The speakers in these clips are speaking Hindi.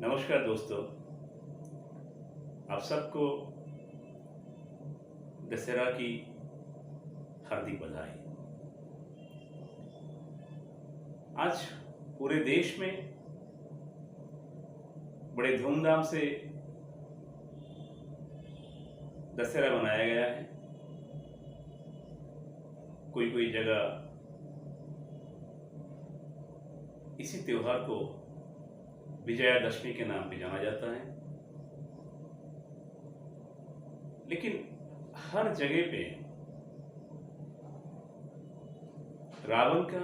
नमस्कार दोस्तों, आप सबको दशहरा की हार्दिक बधाई। आज पूरे देश में बड़े धूमधाम से दशहरा मनाया गया है। कोई कोई जगह इसी त्योहार को विजयादशमी के नाम पे जाना जाता है, लेकिन हर जगह पे रावण का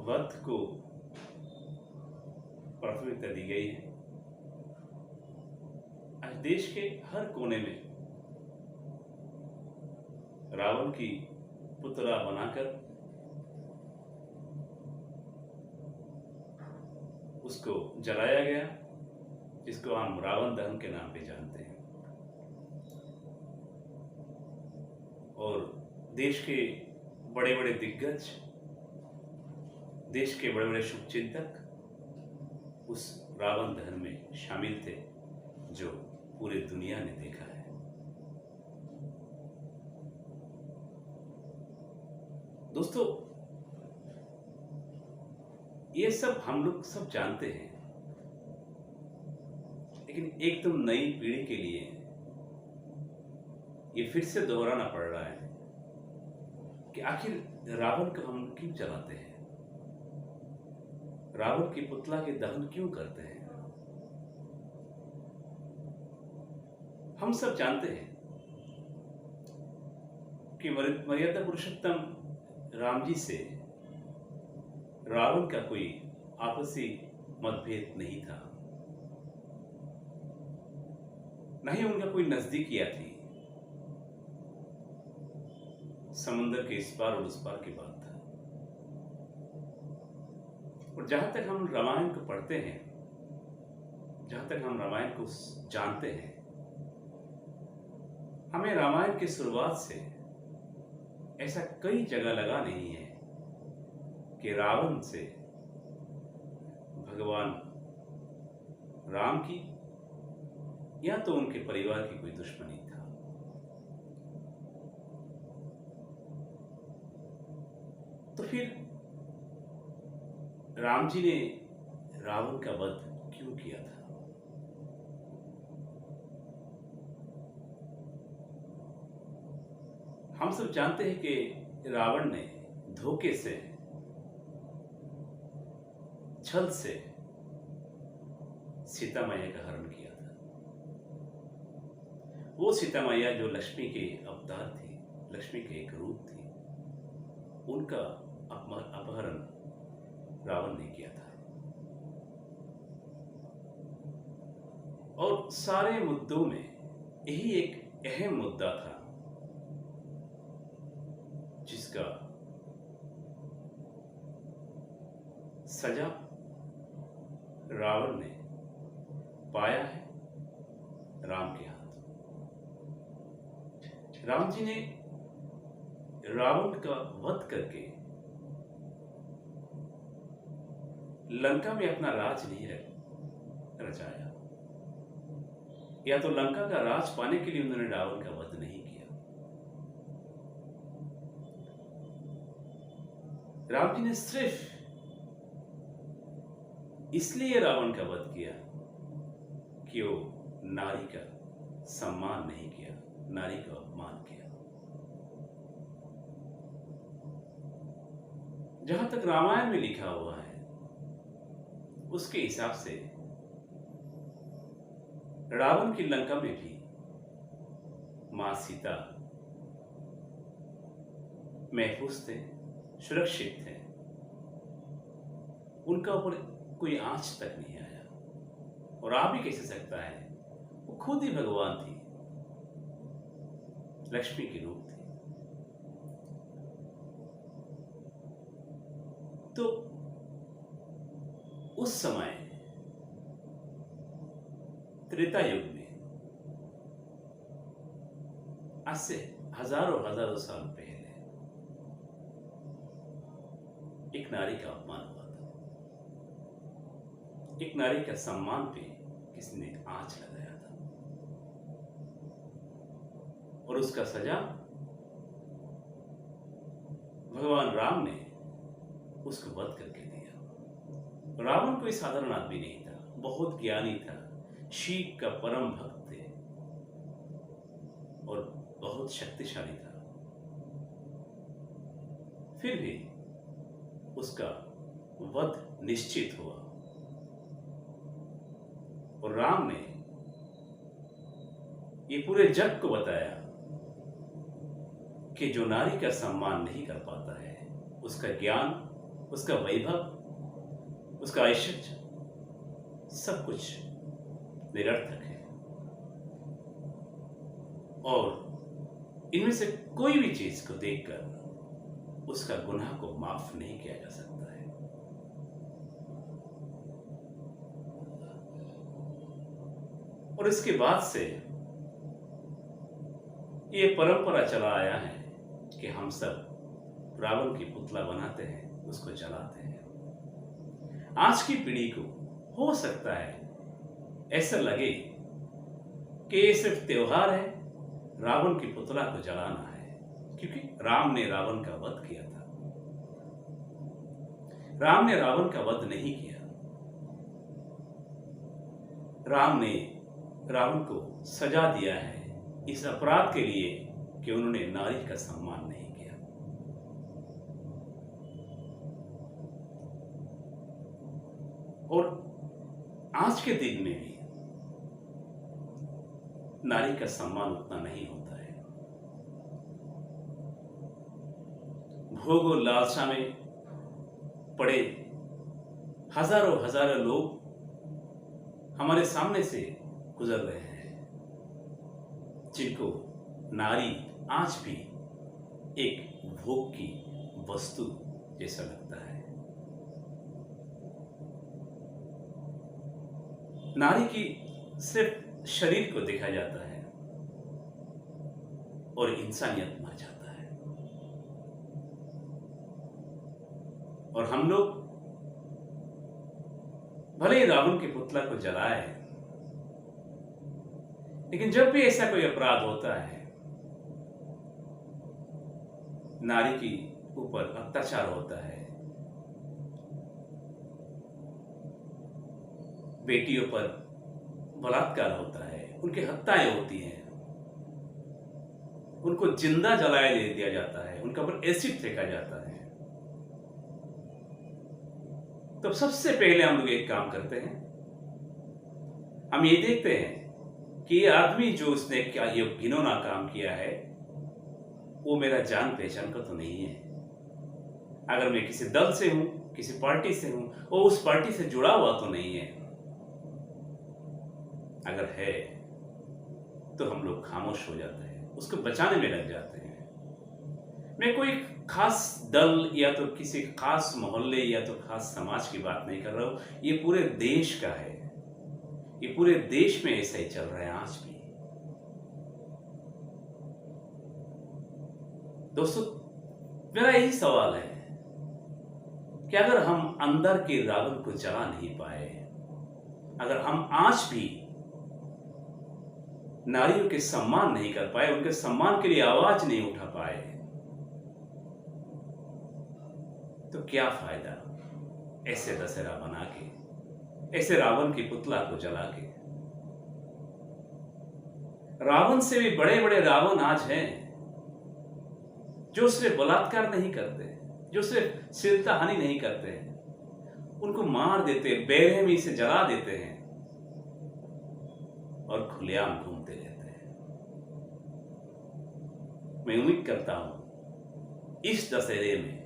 वध को प्राथमिकता दी गई है। आज देश के हर कोने में रावण की पुतला बनाकर उसको जलाया गया, जिसको हम रावण दहन के नाम पे जानते हैं। और देश के बड़े बड़े दिग्गज, देश के बड़े बड़े शुभचिंतक उस रावण दहन में शामिल थे, जो पूरी दुनिया ने देखा है। दोस्तों, ये सब हम लोग सब जानते हैं, लेकिन एकदम नई पीढ़ी के लिए ये फिर से दोहराना पड़ रहा है कि आखिर रावण को हम क्यों जलाते हैं, रावण की पुतला के दहन क्यों करते हैं। हम सब जानते हैं कि मर्यादा पुरुषोत्तम राम जी से रावण का कोई आपसी मतभेद नहीं था, न ही उनका कोई नजदीकियां थी। समुद्र के इस पार और उस पार की बात था। और जहां तक हम रामायण को पढ़ते हैं, जहां तक हम रामायण को जानते हैं, हमें रामायण की शुरुआत से ऐसा कई जगह लगा नहीं है कि रावण से भगवान राम की या तो उनके परिवार की कोई दुश्मनी था। तो फिर राम जी ने रावण का वध क्यों किया था? हम सब जानते हैं कि रावण ने धोखे से, छल से सीता मैया का हरण किया था। वो सीता मैया जो लक्ष्मी के अवतार थी, लक्ष्मी के एक रूप थी, उनका अपहरण रावण ने किया था। और सारे मुद्दों में यही एक अहम मुद्दा था जिसका सजा रावण ने पाया है राम के हाथ। राम जी ने रावण का वध करके लंका में अपना राज नहीं रचाया, या तो लंका का राज पाने के लिए उन्होंने रावण का वध नहीं किया। राम जी ने सिर्फ इसलिए रावण का वध किया कि वो नारी का सम्मान नहीं किया, नारी का अपमान किया। जहां तक रामायण में लिखा हुआ है, उसके हिसाब से रावण की लंका में भी मां सीता महफूज थे, सुरक्षित थे। उनका ऊपर कोई आंच तक नहीं आया। और आ भी कैसे सकता है, वो खुद ही भगवान थी, लक्ष्मी की रूप थी। तो उस समय त्रेता युग में, आज से हजारों हजारों साल पहले, एक नारी का अपमान हुआ था। एक नारी का सम्मान पे किसी ने आंच लगाया था और उसका सजा भगवान राम ने उसको वध करके दिया। रावण कोई साधारण आदमी नहीं था, बहुत ज्ञानी था, शिव का परम भक्त थे और बहुत शक्तिशाली था। फिर भी उसका वध निश्चित हुआ और राम ने ये पूरे जग को बताया कि जो नारी का सम्मान नहीं कर पाता है, उसका ज्ञान, उसका वैभव, उसका ऐश्वर्य, सब कुछ निरर्थक है और इनमें से कोई भी चीज को देखकर उसका गुनाह को माफ नहीं किया जा सकता है। और इसके बाद से ये परंपरा चला आया है कि हम सब रावण की पुतला बनाते हैं, उसको जलाते हैं। आज की पीढ़ी को हो सकता है ऐसा लगे कि ये सिर्फ त्योहार है, रावण की पुतला को जलाना है, क्योंकि राम ने रावण का वध किया था। राम ने रावण का वध नहीं किया। राम ने रावण को सजा दिया है इस अपराध के लिए कि उन्होंने नारी का सम्मान नहीं किया। और आज के दिन में भी नारी का सम्मान उतना नहीं होता है। भोग और लालसा में पड़े हजारों हजारों लोग हमारे सामने से गुजर रहे हैं, जिनको नारी आज भी एक भोग की वस्तु जैसा लगता है। नारी की सिर्फ शरीर को देखा जाता है और इंसानियत मर जाता है। और हम लोग भले ही रावण के पुतला को जलाए, लेकिन जब भी ऐसा कोई अपराध होता है, नारी के ऊपर अत्याचार होता है, बेटियों पर बलात्कार होता है, उनकी हत्याएं होती हैं, उनको जिंदा जलाया दे दिया जाता है, उनका ऊपर एसिड फेंका जाता है, तो सबसे पहले हम लोग एक काम करते हैं, हम ये देखते हैं कि ये आदमी जो उसने क्या ये घिनौना काम किया है, वो मेरा जान पहचान का तो नहीं है। अगर मैं किसी दल से हूं, किसी पार्टी से हूं, वो उस पार्टी से जुड़ा हुआ तो नहीं है। अगर है तो हम लोग खामोश हो जाते हैं, उसको बचाने में लग जाते हैं। मैं कोई खास दल या तो किसी खास मोहल्ले या तो खास समाज की बात नहीं कर रहा हूं, ये पूरे देश का है। ये पूरे देश में ऐसा ही चल रहा है आज भी। दोस्तों, मेरा यही सवाल है कि अगर हम अंदर के रावण को जला नहीं पाए, अगर हम आज भी नारियों के सम्मान नहीं कर पाए, उनके सम्मान के लिए आवाज नहीं उठा पाए, तो क्या फायदा ऐसे दशहरा बना के, ऐसे रावण की पुतला को जला के। रावण से भी बड़े बड़े रावण आज हैं जो सिर्फ बलात्कार नहीं करते, जो सिर्फ श्लीलता हानि नहीं करते, उनको मार देते, बेरहमी से जला देते हैं और खुलेआम घूमते रहते हैं। मैं उम्मीद करता हूं इस दशहरे में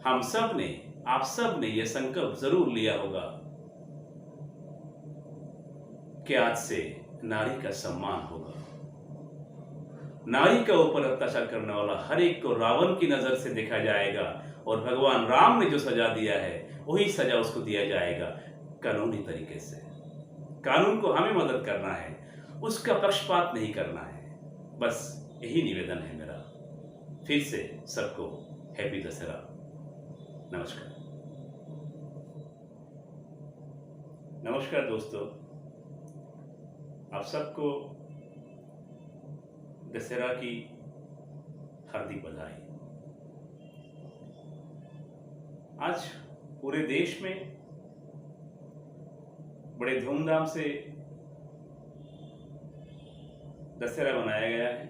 हम सब ने, आप सब ने यह संकल्प जरूर लिया होगा कि आज से नारी का सम्मान होगा। नारी के ऊपर अत्याचार करने वाला हर एक को रावण की नजर से देखा जाएगा और भगवान राम ने जो सजा दिया है वही सजा उसको दिया जाएगा, कानूनी तरीके से। कानून को हमें मदद करना है, उसका पक्षपात नहीं करना है। बस यही निवेदन है मेरा। फिर से सबको हैप्पी दशहरा। नमस्कार। नमस्कार दोस्तों, आप सबको दशहरा की हार्दिक बधाई। आज पूरे देश में बड़े धूमधाम से दशहरा मनाया गया है।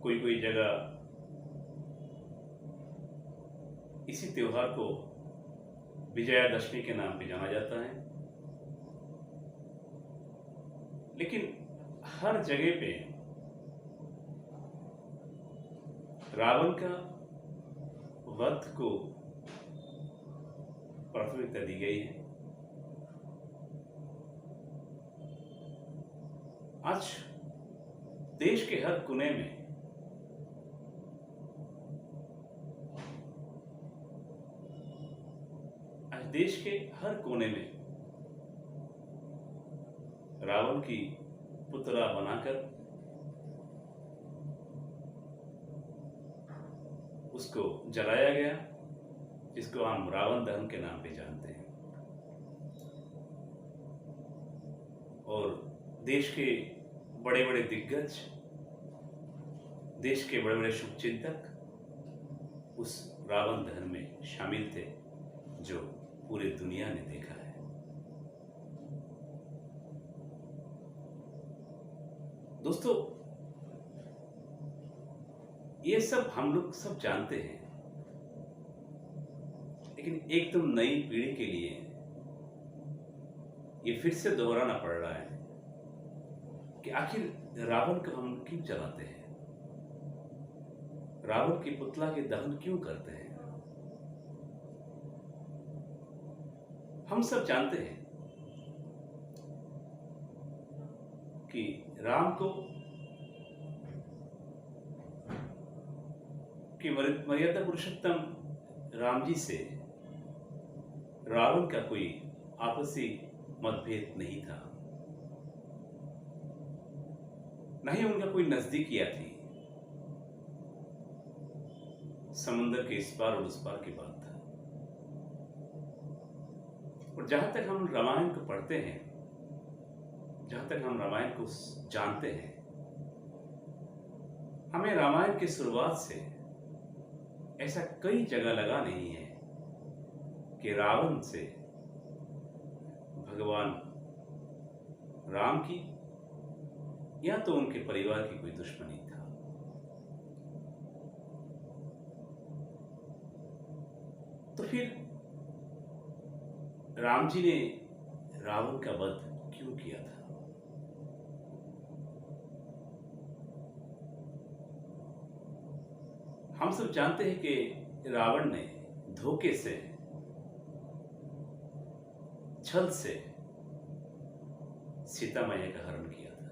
कोई कोई जगह इसी त्योहार को विजयादशमी के नाम पे जाना जाता है, लेकिन हर जगह पे रावण का वध को प्राथमिकता दी गई है। आज देश के हर कोने में रावण की पुतला बनाकर उसको जलाया गया, जिसको हम रावण दहन के नाम पे जानते हैं। और देश के बड़े बड़े दिग्गज, देश के बड़े बड़े शुभचिंतक उस रावण दहन में शामिल थे, जो पूरी दुनिया ने देखा है। दोस्तों, ये सब हम लोग सब जानते हैं, लेकिन एकदम नई पीढ़ी के लिए ये फिर से दोहराना पड़ रहा है कि आखिर रावण को हम क्यों जलाते हैं, रावण की पुतला के दहन क्यों करते हैं। हम सब जानते हैं कि राम को कि मर्यादा पुरुषोत्तम राम जी से रावण का कोई आपसी मतभेद नहीं था, न ही उनका कोई नजदीकिया थी। समुद्र के इस पार और उस पार की बात था। और जहां तक हम रामायण को पढ़ते हैं, जहां तक हम रामायण को जानते हैं, हमें रामायण की शुरुआत से ऐसा कई जगह लगा नहीं है कि रावण से भगवान राम की या तो उनके परिवार की कोई दुश्मनी था। तो फिर राम जी ने रावण का वध क्यों किया था? हम सब जानते हैं कि रावण ने धोखे से, छल से सीता मैया का हरण किया था।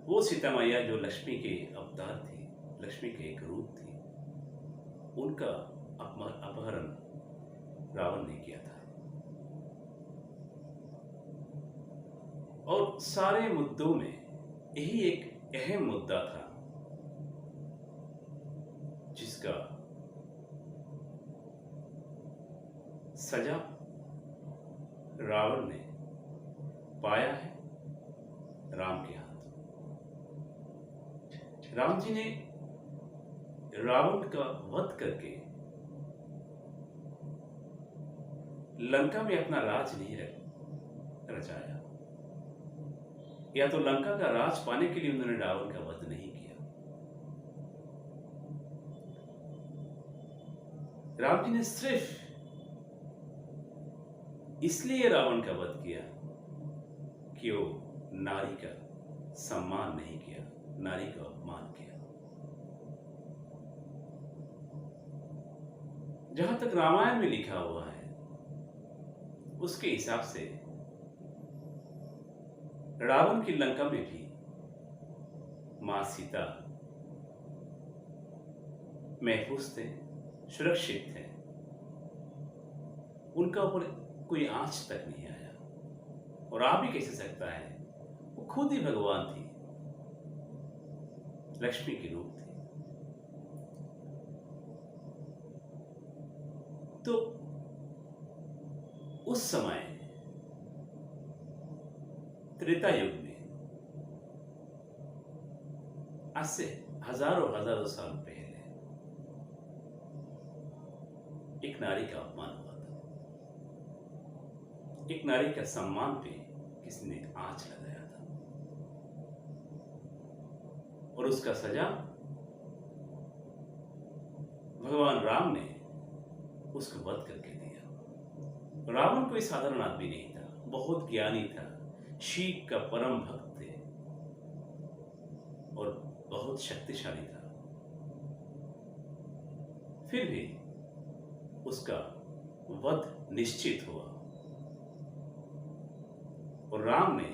वो सीता मैया जो लक्ष्मी के अवतार थी, लक्ष्मी के एक रूप थी, उनका अपहरण रावण ने किया था। और सारे मुद्दों में यही एक अहम मुद्दा था जिसका सजा रावण ने पाया है राम के हाथ। राम जी ने रावण का वध करके लंका में अपना राज नहीं रचाया, या तो लंका का राज पाने के लिए उन्होंने रावण का वध नहीं किया। राम जी ने सिर्फ इसलिए रावण का वध किया कि वो नारी का सम्मान नहीं किया, नारी का अपमान किया। जहां तक रामायण में लिखा हुआ है, उसके हिसाब से रावण की लंका में भी मां सीता महफूज थे, सुरक्षित थे। उनका ऊपर कोई आंच तक नहीं आया। और आ भी कैसे सकता है? वो खुद ही भगवान थी, लक्ष्मी की रूप थी। तो उस समय त्रेता युग में, आज से हजारों हजारों साल पहले, एक नारी का अपमान हुआ था। एक नारी का सम्मान पे किसी ने आंच लगाया था और उसका सजा भगवान राम ने उसको वध करके दिया। रावण कोई साधारण आदमी नहीं था, बहुत ज्ञानी था, शिव का परम भक्त थे और बहुत शक्तिशाली था। फिर भी उसका वध निश्चित हुआ और राम ने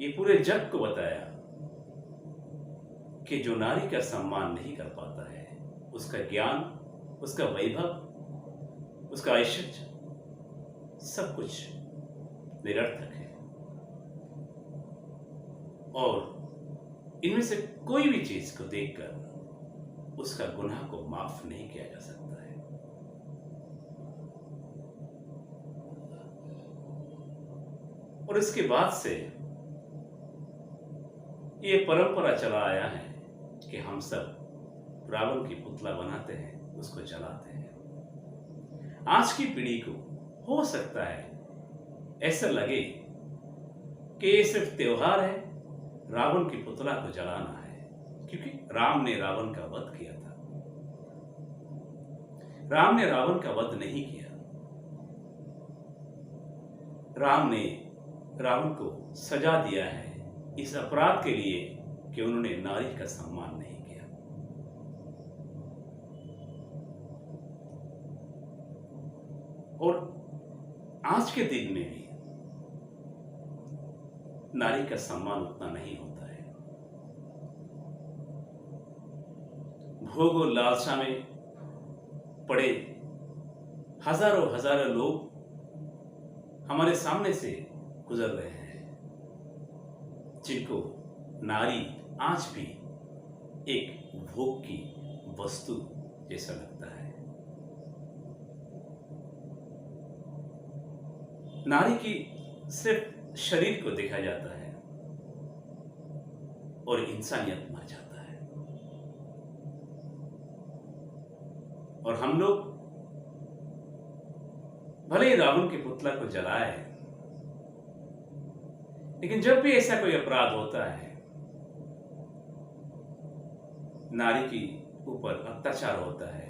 ये पूरे जग को बताया कि जो नारी का सम्मान नहीं कर पाता है, उसका ज्ञान, उसका वैभव, उसका ऐश्वर्य, सब कुछ निरर्थक है और इनमें से कोई भी चीज को देखकर उसका गुनाह को माफ नहीं किया जा सकता है। और इसके बाद से ये परंपरा चला आया है कि हम सब रावण की पुतला बनाते हैं, उसको जलाते हैं। आज की पीढ़ी को हो सकता है ऐसा लगे कि ये सिर्फ त्योहार है, रावण की पुतला को जलाना है, क्योंकि राम ने रावण का वध किया था। राम ने रावण का वध नहीं किया। राम ने रावण को सजा दिया है इस अपराध के लिए कि उन्होंने नारी का सम्मान नहीं किया। और आज के दिन में भी नारी का सम्मान उतना नहीं होता है। भोग और लालसा में पड़े हजारों हजारों लोग हमारे सामने से गुजर रहे हैं, जिनको नारी आज भी एक भोग की वस्तु जैसा लगता है। नारी की सिर्फ शरीर को देखा जाता है और इंसानियत मर जाता है। और हम लोग भले ही रावण के पुतला को जलाए, लेकिन जब भी ऐसा कोई अपराध होता है, नारी के ऊपर अत्याचार होता है,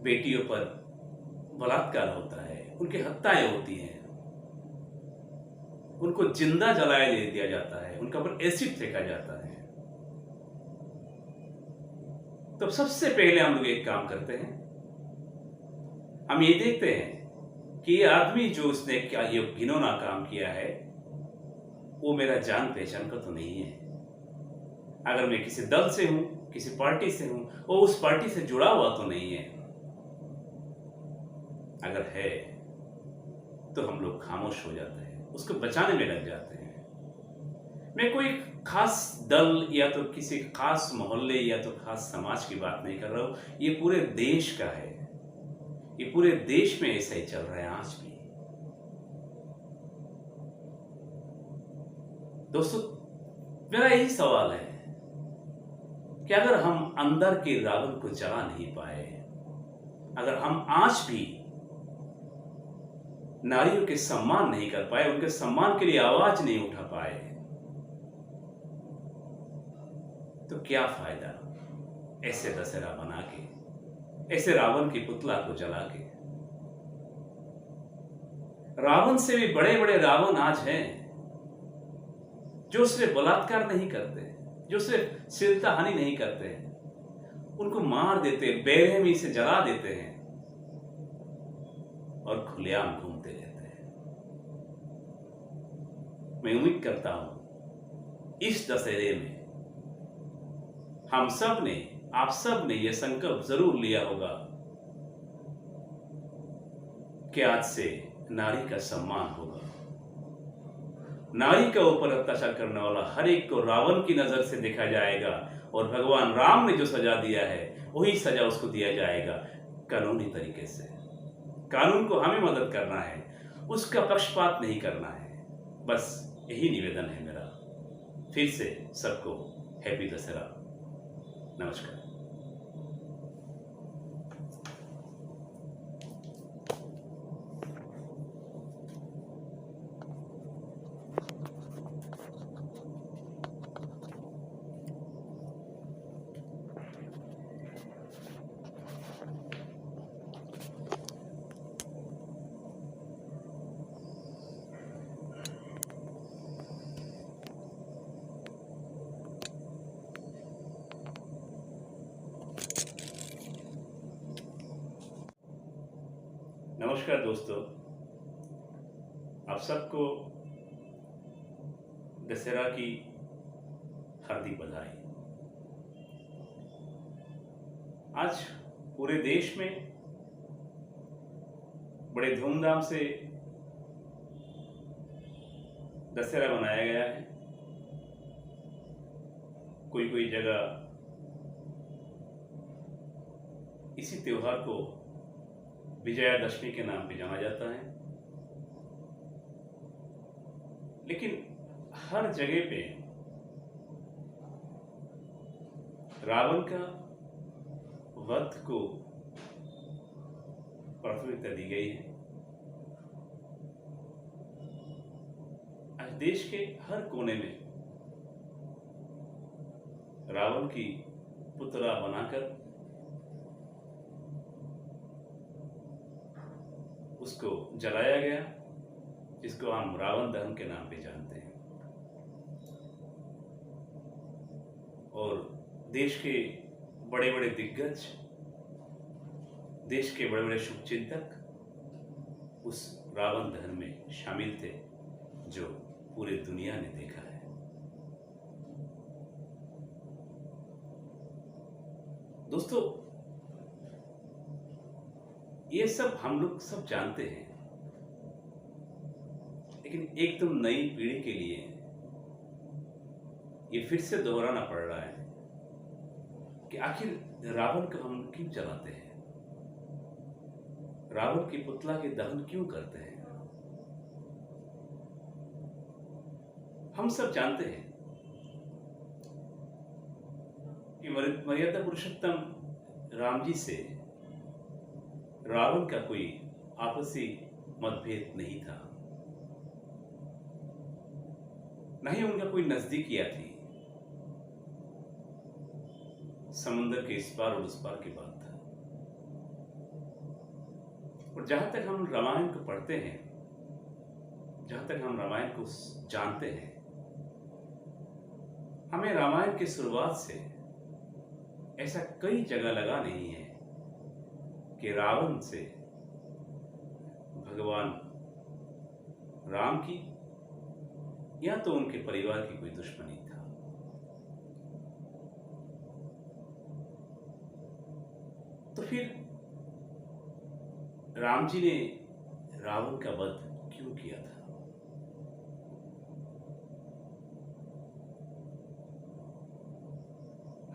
बेटियों पर बलात्कार होता है, उनकी हत्याएं होती हैं, उनको जिंदा जलाया दे दिया जाता है, उनका ऊपर एसिड फेंका जाता है, तो सबसे पहले हम लोग एक काम करते हैं, हम ये देखते हैं कि ये आदमी जो उसने क्या ये घिनौना काम किया है, वो मेरा जान पहचान का तो नहीं है। अगर मैं किसी दल से हूं, किसी पार्टी से हूं, वो उस पार्टी से जुड़ा हुआ तो नहीं है। अगर है तो हम लोग खामोश हो जाते हैं, उसको बचाने में लग जाते हैं। मैं कोई खास दल या तो किसी खास मोहल्ले या तो खास समाज की बात नहीं कर रहा हूं, ये पूरे देश का है। ये पूरे देश में ऐसा ही चल रहा है आज भी। दोस्तों, मेरा यही सवाल है कि अगर हम अंदर के रावण को जला नहीं पाए, अगर हम आज भी नारियों के सम्मान नहीं कर पाए, उनके सम्मान के लिए आवाज नहीं उठा पाए, तो क्या फायदा ऐसे दशहरा बना के, ऐसे रावण की पुतला को जला के। रावण से भी बड़े बड़े रावण आज हैं जो सिर्फ बलात्कार नहीं करते, जो सिर्फ श्लीलता हानि नहीं करते, उनको मार देते, बेरहमी से जला देते हैं और खुलेआम घूमते रहते हैं। मैं उम्मीद करता हूं इस दशहरे में हम सब ने, आप सब ने यह संकल्प जरूर लिया होगा कि आज से नारी का सम्मान होगा, नारी के ऊपर अत्याचार करने वाला हर एक को रावण की नजर से देखा जाएगा और भगवान राम ने जो सजा दिया है वही सजा उसको दिया जाएगा कानूनी तरीके से। कानून को हमें मदद करना है, उसका पक्षपात नहीं करना है। बस यही निवेदन है मेरा। फिर से सबको हैप्पी दशहरा। नमस्कार। नमस्कार दोस्तों, आप सबको दशहरा की हार्दिक बधाई। आज पूरे देश में बड़े धूमधाम से दशहरा मनाया गया है। कोई कोई जगह इसी त्योहार को विजयादशमी के नाम पे जाना जाता है, लेकिन हर जगह पे रावण का वध को प्राथमिकता दी गई है। आज देश के हर कोने में रावण की पुतला बनाकर उसको जलाया गया, जिसको हम रावण दहन के नाम पे जानते हैं। और देश के बड़े बड़े दिग्गज, देश के बड़े बड़े शुभचिंतक उस रावण दहन में शामिल थे, जो पूरी दुनिया ने देखा है। दोस्तों, ये सब हम लोग सब जानते हैं, लेकिन एकदम नई पीढ़ी के लिए ये फिर से दोहराना पड़ रहा है कि आखिर रावण को हम क्यों जलाते हैं, रावण की पुतला के दहन क्यों करते हैं। हम सब जानते हैं कि मर्यादा पुरुषोत्तम राम जी से रावण का कोई आपसी मतभेद नहीं था, नहीं उनका कोई नजदीकियां थी। समुद्र के इस पार और उस पार की बात था। और जहां तक हम रामायण को पढ़ते हैं, जहां तक हम रामायण को जानते हैं, हमें रामायण की शुरुआत से ऐसा कई जगह लगा नहीं है कि रावण से भगवान राम की या तो उनके परिवार की कोई दुश्मनी था। तो फिर राम जी ने रावण का वध क्यों किया था?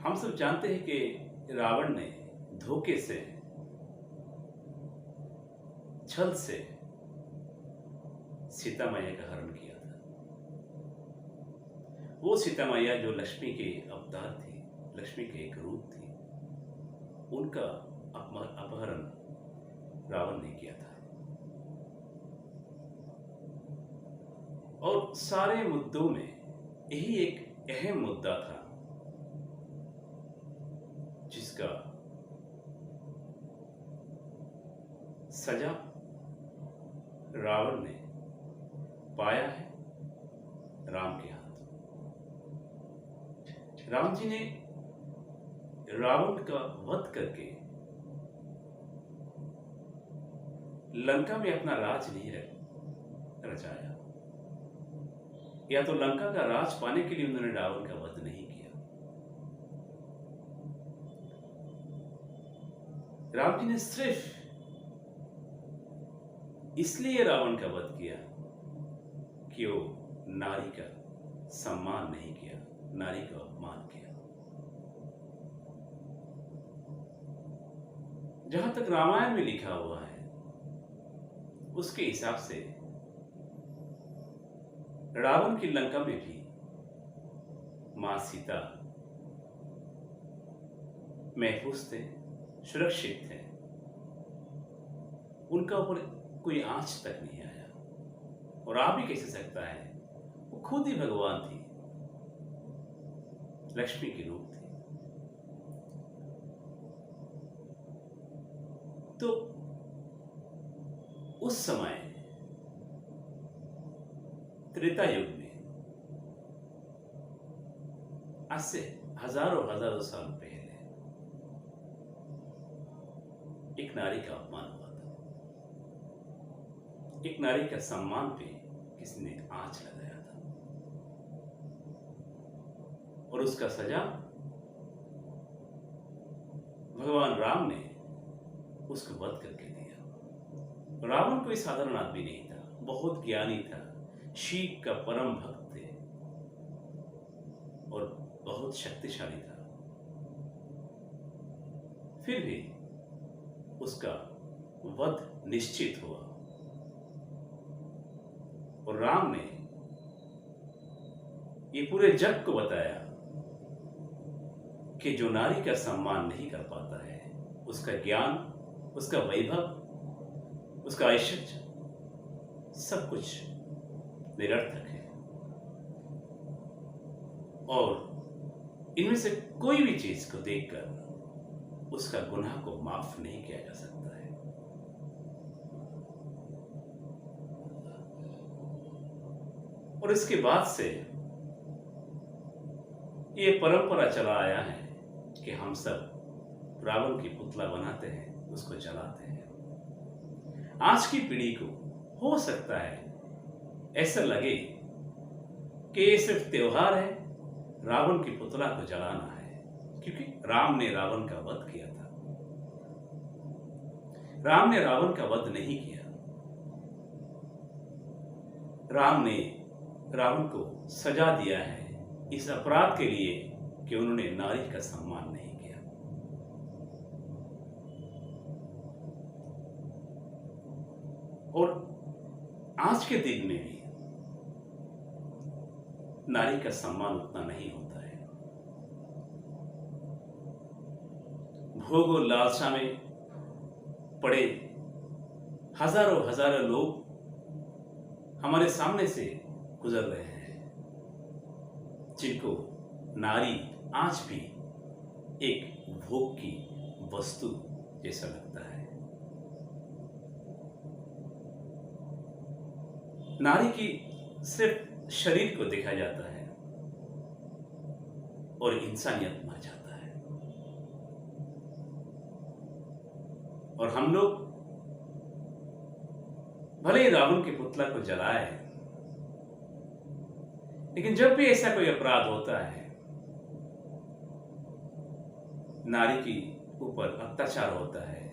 हम सब जानते हैं कि रावण ने धोखे से, छल से सीता मैया का हरण किया था। वो सीता मैया जो लक्ष्मी के अवतार थी, लक्ष्मी के एक रूप थी, उनका अपहरण रावण ने किया था। और सारे मुद्दों में यही एक अहम मुद्दा था जिसका सजा रावण ने पाया है राम के हाथ। राम जी ने रावण का वध करके लंका में अपना राज नहीं रचाया, या तो लंका का राज पाने के लिए उन्होंने रावण का वध नहीं किया। राम जी ने सिर्फ इसलिए रावण का वध किया कि वो नारी का सम्मान नहीं किया, नारी का अपमान किया। जहां तक रामायण में लिखा हुआ है उसके हिसाब से रावण की लंका में भी मां सीता महफूज थे, सुरक्षित थे। उनका ऊपर कोई आंच तक नहीं आया। और आ भी कैसे सकता है, वो खुद ही भगवान थी, लक्ष्मी की रूप थी। तो उस समय त्रेता युग में, आज से हजारों हजारों साल पहले, एक नारी का अपमान हुआ था। एक नारी का सम्मान पे किसी ने आंच लगाया था और उसका सजा भगवान राम ने उसको वध करके दिया। रावण कोई साधारण आदमी नहीं था, बहुत ज्ञानी था, शिव का परम भक्त थे और बहुत शक्तिशाली था। फिर भी उसका वध निश्चित हुआ और राम ने ये पूरे जग को बताया कि जो नारी का सम्मान नहीं कर पाता है, उसका ज्ञान, उसका वैभव, उसका ऐश्वर्य, सब कुछ निरर्थक है और इनमें से कोई भी चीज को देखकर उसका गुनाह को माफ नहीं किया जा सकता है। और इसके बाद से ये परंपरा चला आया है कि हम सब रावण की पुतला बनाते हैं, उसको जलाते हैं। आज की पीढ़ी को हो सकता है ऐसा लगे कि ये सिर्फ त्योहार है, रावण की पुतला को जलाना है, क्योंकि राम ने रावण का वध किया था। राम ने रावण का वध नहीं किया। राम ने रावण को सजा दिया है इस अपराध के लिए कि उन्होंने नारी का सम्मान नहीं किया। और आज के दिन में भी नारी का सम्मान उतना नहीं होता है। भोग और लालसा में पड़े हजारों हजारों लोग हमारे सामने से गुजर रहे हैं, जिनको नारी आज भी एक भोग की वस्तु जैसा लगता है। नारी की सिर्फ शरीर को देखा जाता है और इंसानियत मर जाता है। और हम लोग भले ही रावण के पुतला को जलाए, लेकिन जब भी ऐसा कोई अपराध होता है, नारी की ऊपर अत्याचार होता है,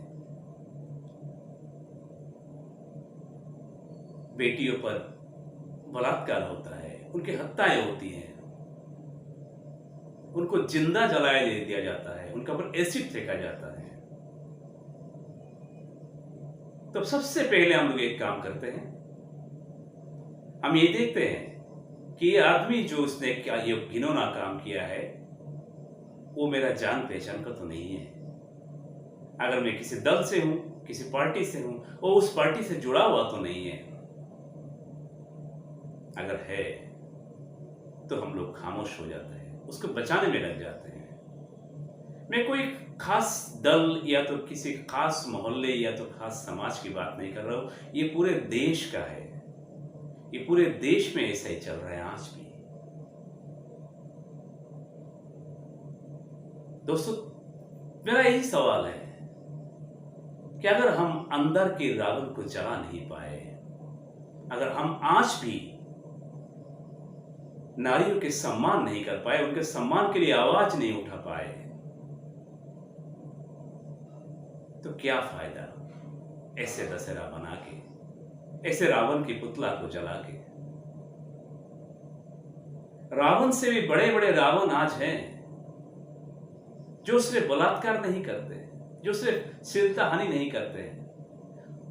बेटियों पर बलात्कार होता है, उनकी हत्याएं होती हैं, उनको जिंदा जलाया ले दिया जाता है, उनका ऊपर एसिड फेंका जाता है, तो सबसे पहले हम लोग एक काम करते हैं, हम ये देखते हैं कि ये आदमी जो उसने क्या ये घिनौना काम किया है, वो मेरा जान पहचान का तो नहीं है। अगर मैं किसी दल से हूं, किसी पार्टी से हूं, वो उस पार्टी से जुड़ा हुआ तो नहीं है। अगर है तो हम लोग खामोश हो जाते हैं, उसको बचाने में लग जाते हैं। मैं कोई खास दल या तो किसी खास मोहल्ले या तो खास समाज की बात नहीं कर रहा हूं, ये पूरे देश का है। ये पूरे देश में ऐसा ही चल रहा है आज भी। दोस्तों, मेरा यही सवाल है कि अगर हम अंदर के रावण को जला नहीं पाए, अगर हम आज भी नारियों के सम्मान नहीं कर पाए, उनके सम्मान के लिए आवाज नहीं उठा पाए, तो क्या फायदा ऐसे दशहरा बना के, ऐसे रावण की पुतला को जला के। रावण से भी बड़े बड़े रावण आज हैं जो सिर्फ बलात्कार नहीं करते, जो सिर्फ शीलता हानि नहीं करते हैं,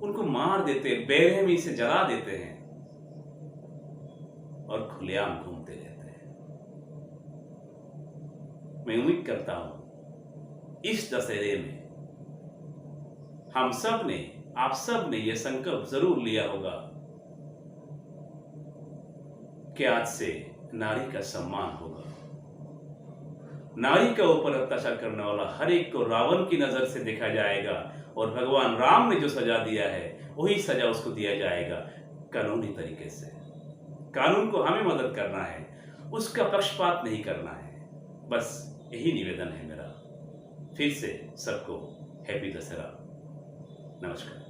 उनको मार देते, बेरहमी से जला देते हैं और खुलेआम घूमते रहते हैं। मैं उम्मीद करता हूं इस दशहरे में हम सब ने, आप सब ने यह संकल्प जरूर लिया होगा कि आज से नारी का सम्मान होगा। नारी के ऊपर अत्याचार करने वाला हर एक को रावण की नजर से देखा जाएगा और भगवान राम ने जो सजा दिया है वही सजा उसको दिया जाएगा कानूनी तरीके से। कानून को हमें मदद करना है, उसका पक्षपात नहीं करना है। बस यही निवेदन है मेरा। फिर से सबको हैप्पी दशहरा। नमस्कार।